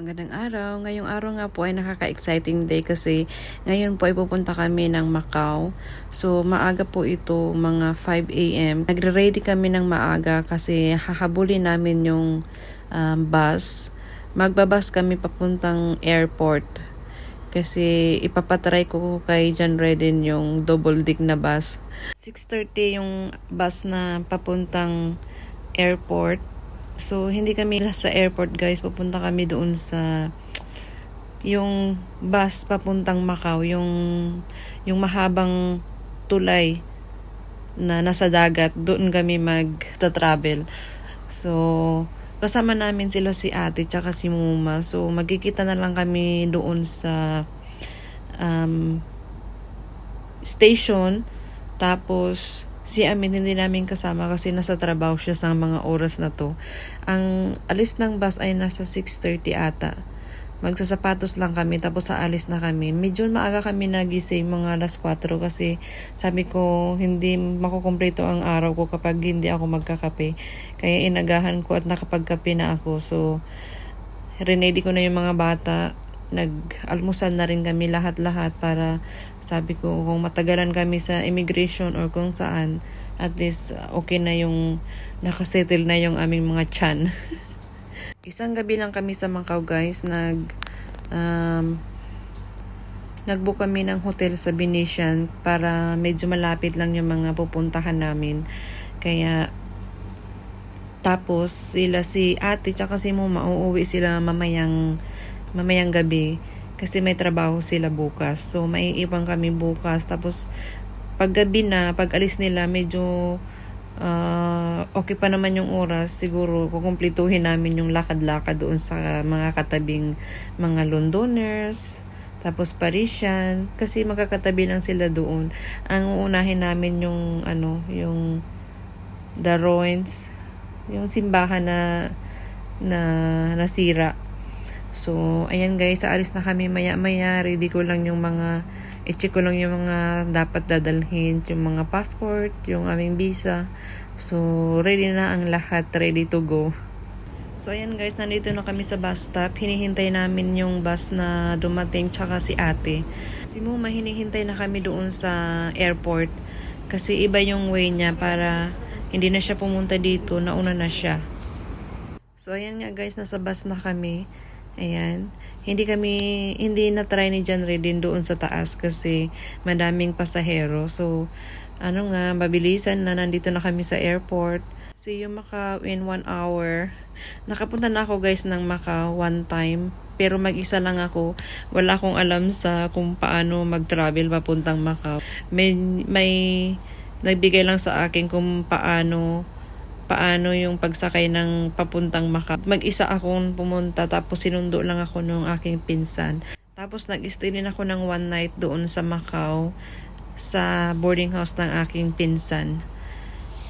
Magandang araw. Ngayong araw nga po ay nakaka-exciting day kasi ngayon po ay pupunta kami ng Macau. So maaga po ito, mga 5 a.m. Nagre-ready kami ng maaga kasi hahabulin namin yung bus. Magbabas kami papuntang airport. Kasi ipapatry ko kay John Redden yung double deck na bus. 6:30 yung bus na papuntang airport. So, hindi kami sa airport guys. Pupunta kami doon sa yung bus papuntang Macau. Yung mahabang tulay na nasa dagat. Doon kami mag-travel. So, kasama namin sila si ate tsaka si Muma. So, magkikita na lang kami doon sa station. Tapos, si Amin hindi namin kasama kasi nasa trabaho siya sa mga oras na to. Ang alis ng bus ay nasa 6:30 ata. Magsasapatos lang kami tapos aalis na kami. Medyo maaga kami nagising, mga alas 4 kasi sabi ko hindi makukumpleto ang araw ko kapag hindi ako magkakape. Kaya inagahan ko at nakapagkape na ako. So, ready ko na yung mga bata. Nag-almusal na rin kami lahat-lahat para sabi ko kung matagalan kami sa immigration or kung saan, at least okay na yung nakasettle na yung aming mga tiyan. Isang gabi lang kami sa Macau guys. Nagbook kami ng hotel sa Venetian para medyo malapit lang yung mga pupuntahan namin. Kaya tapos sila si ate tsaka si Muma uuwi sila mamayang gabi kasi may trabaho sila bukas. So, maiiwan kami bukas. Tapos, pag gabi na, pag alis nila, medyo okay pa naman yung oras. Siguro, kukumplituhin namin yung lakad-lakad doon sa mga katabing mga Londoners. Tapos, Parisian. Kasi magkakatabi lang sila doon. Ang uunahin namin yung, yung The Ruins. Yung simbahan na nasira. So, ayan guys, aalis na kami maya-maya. Ready ko lang yung mga, i-check ko lang yung mga dapat dadalhin, yung mga passport, yung aming visa. So, ready na ang lahat, ready to go. So, ayan guys, nandito na kami sa bus stop. Hinihintay namin yung bus na dumating, tsaka si ate. Si Muma, hinihintay na kami doon sa airport. Kasi iba yung way niya para hindi na siya pumunta dito, nauna na siya. So, ayan nga guys, nasa bus na kami. Ayan. Hindi na try ni John Redden doon sa taas kasi madaming pasahero. So, mabilisan na nandito na kami sa airport. See you Macau in 1 hour. Nakapunta na ako guys ng Macau one time. Pero mag-isa lang ako. Wala akong alam sa kung paano mag-travel papuntang Macau. May nagbigay lang sa akin kung paano yung pagsakay ng papuntang Macau. Mag-isa akong pumunta tapos sinundo lang ako ng aking pinsan. Tapos nag-stay din ako ng one night doon sa Macau sa boarding house ng aking pinsan.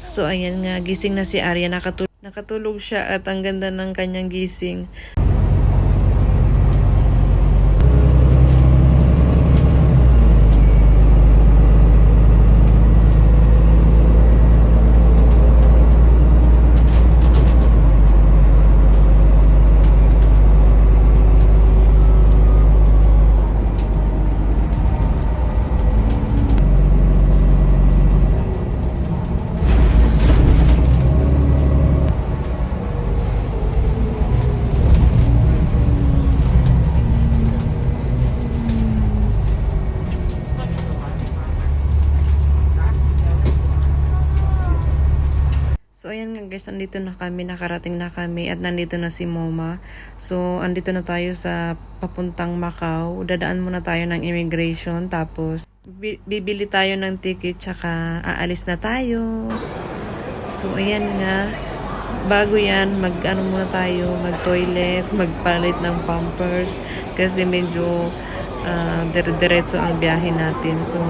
So ayan nga, gising na si Arya. Nakatulog siya at ang ganda ng kanyang gising. So, ayan nga guys, nandito na kami, nakarating na kami at nandito na si Moma. So, andito na tayo sa papuntang Macau. Dadaan muna tayo ng immigration, tapos bibili tayo ng ticket, tsaka aalis na tayo. So, ayan nga, bago yan, muna tayo, mag-toilet, magpalit ng pampers, kasi medyo diretso ang biyahe natin. So,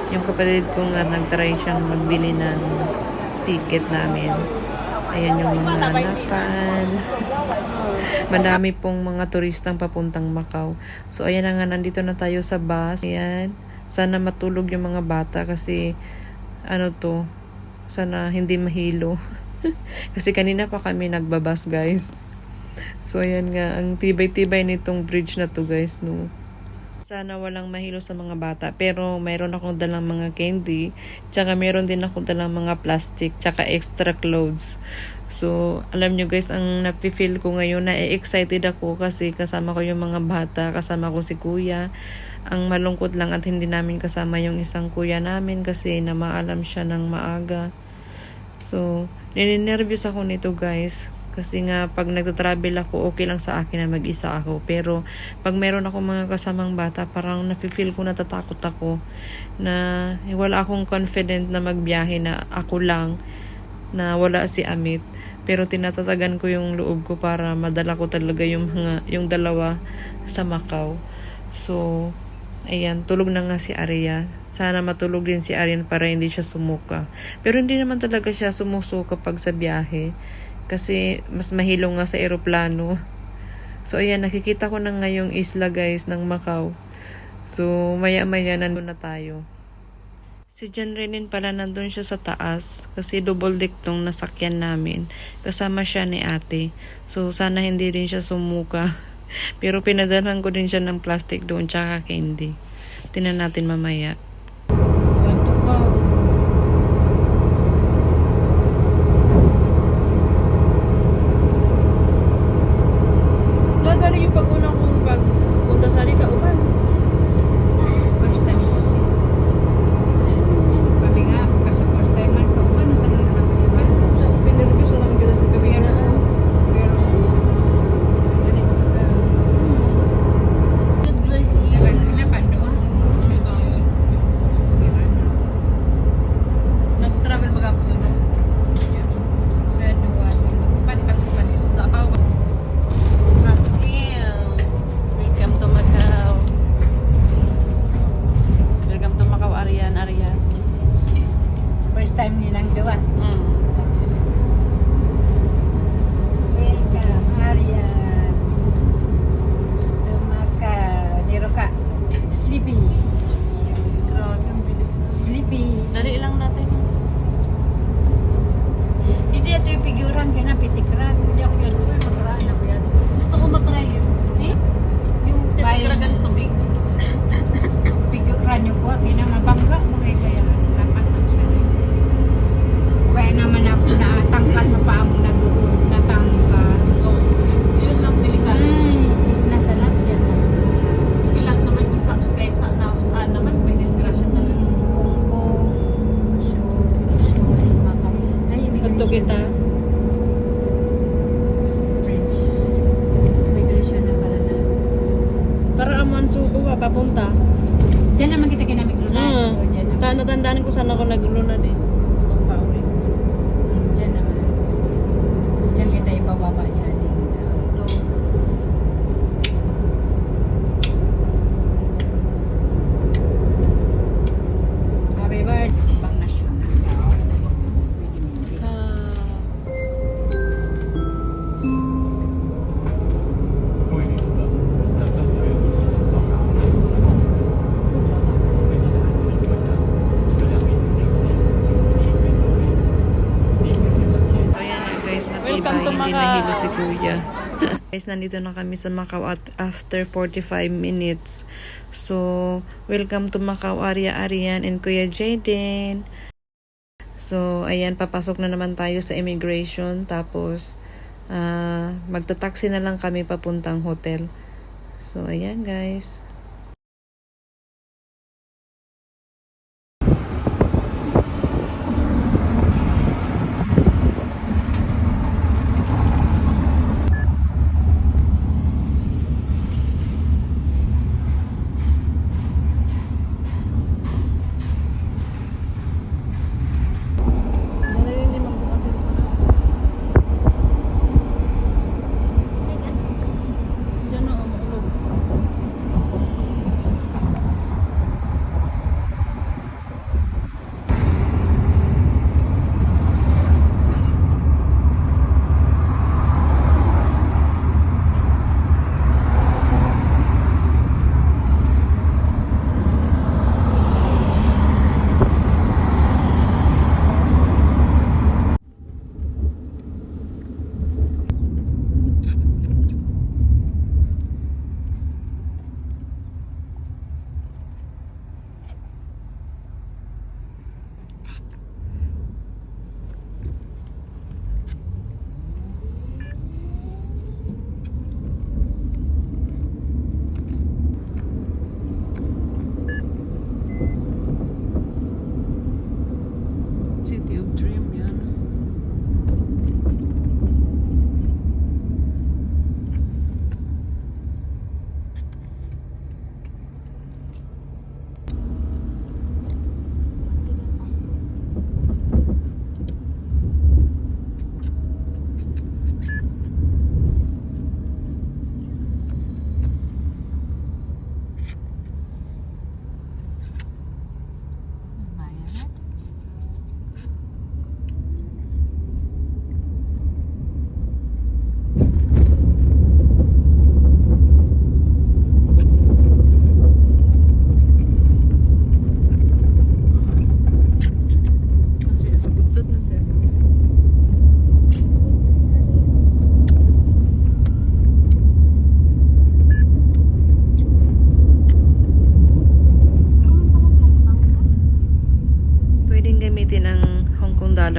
yung kapatid ko nga, nag-try siyang magbili ng ticket namin. Ayan yung mga nakan. Madami pong mga turistang papuntang Macau. So, ayan na nga, nandito na tayo sa bus. Ayan. Sana matulog yung mga bata kasi, sana hindi mahilo. Kasi kanina pa kami nagbabas, guys. So, ayan nga, ang tibay-tibay nitong bridge na to guys, no. Sana walang mahilo sa mga bata. Pero mayroon akong dalang mga candy. Tsaka meron din akong dalang mga plastic. Tsaka extra clothes. So, alam nyo guys, ang napifeel ko ngayon na excited ako kasi kasama ko yung mga bata. Kasama ko si kuya. Ang malungkot lang at hindi namin kasama yung isang kuya namin kasi namaalam siya ng maaga. So, ninenervyos ako nito guys. Kasi nga, pag nagta-travel ako, okay lang sa akin na mag-isa ako. Pero, pag meron ako mga kasamang bata, parang napifeel ko natatakot ako na wala akong confident na magbiyahe na ako lang, na wala si Amit. Pero tinatatagan ko yung loob ko para madala ko talaga yung dalawa sa Macau. So, ayan, tulog na nga si Arya. Sana matulog din si Aryan para hindi siya sumuka. Pero hindi naman talaga siya sumusuka pag sa biyahe. Kasi mas mahilo nga sa eroplano. So ayan, nakikita ko na nga yung isla guys ng Macau. So maya-maya nandun na tayo. Si John Renin pala nandun siya sa taas. Kasi double deck tong nasakyan namin. Kasama siya ni ate. So sana hindi rin siya sumuka. Pero pinadalhan ko din siya ng plastic doon tsaka candy. Tingnan natin mamaya. Yung pag-una kong pagpunta sa Kauban. First time kasi. Kami nga, kasi first time man Kauban, saan na nakaliban? Pinervous na namin kita sa kabinaan. Pero, ano na pandoa. Nag-travel ba ako sa doon? Sa dua, pat-pat-pat. Lapaw ka. Welcome to Macau. Welcome to Macau, Arian. First time nilang dua. Mm. Welcome, Arian. Tumaka, niro ka. Sleepy. Grabe, ang bilis na. Sleepy. Dali lang natin. Hindi ito yung figuran kaya na pitikrag. Hindi ako yan. Magraan ako yan. Gusto ko matry yun. Eh? Yung Bayan. titikragan tubig. Figuran nyo ko. Hindi na mabangga. Bagay kaya napatang siya. Kaya naman ako naatangka sa paa mo nag-uod. Natangka. Oh, yun lang delikado. Ay, nasa lap yan. Kasi lang naman kung kahit saan naman may disgrasya talaga. Kung sorry, maka. Ay, Kanto kita. Friends. Immigration na pala na. Para aman suko ka, papunta. Diyan naman kita kinamiglunan. O, diyan naman. Natandaan ko saan ako naglunad eh. Pagpauwi. Diyan naman. Diyan kita ibababa yan. Happy birthday. Pang nasyonal. Pwede nila. So ayan nga guys, matibay, hindi nahilo si kuya. Guys, nandito na kami sa Macau at after 45 minutes. So, welcome to Macau, Arian and Kuya Jaden. So, ayan, papasok na naman tayo sa immigration. Tapos, magta-taxi na lang kami papuntang hotel. So, ayan guys.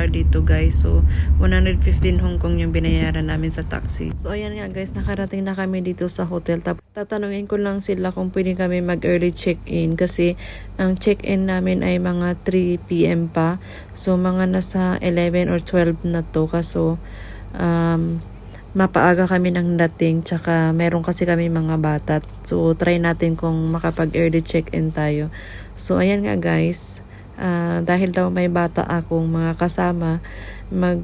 dito guys. So 115 Hong Kong yung binayaran namin sa taxi. So ayan nga guys, nakarating na kami dito sa hotel. Tapos tatanungin ko lang sila kung pwede kami mag early check-in kasi ang check-in namin ay mga 3 PM pa. So mga nasa 11 or 12 na to. Kaso mapaaga kami ng dating, tsaka meron kasi kami mga bata. So try natin kung makapag early check-in tayo. So ayan nga guys, dahil daw may bata akong mga kasama, mag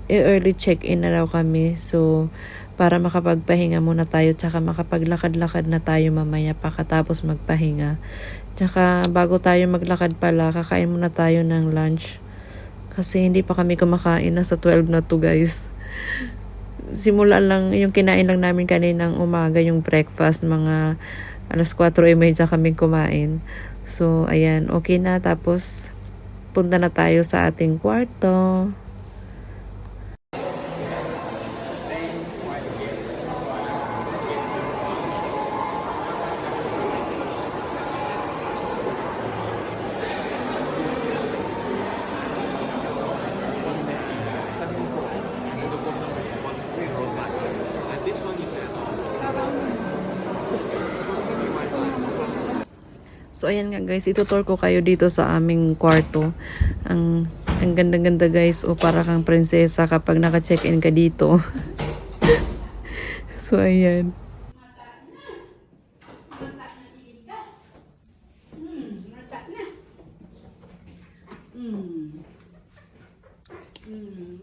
early check-in na daw kami. So para makapagpahinga muna tayo, tsaka makapaglakad-lakad na tayo mamaya pagkatapos magpahinga. Tsaka bago tayo maglakad pala, kakain muna tayo ng lunch. Kasi hindi pa kami kumakain, na sa 12 na to guys. Simula lang, yung kinain lang namin kaninang umaga, yung breakfast, mga 4:30 kami kumain. So, ayan, okay na. Tapos, punta na tayo sa ating kwarto. So ayan nga guys, itutour ko kayo dito sa aming kwarto. Ang ganda-ganda guys, o para kang prinsesa kapag naka-check-in ka dito. So ayan.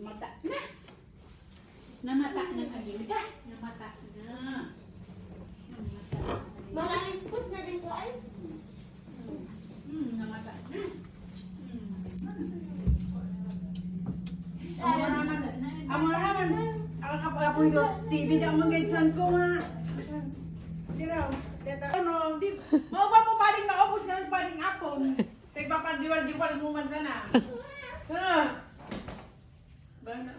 Mata na. Namata na agilda. Namata na. Mga ispot na din ko ay. Namata na. Amo naman. Ako ito, TV na ang mag-exam ko nga. Siraw. Ano, di mo ba mo paring maubos na paring apon? Kay papadiwal-diwal mo man sana. Ah. Ba na.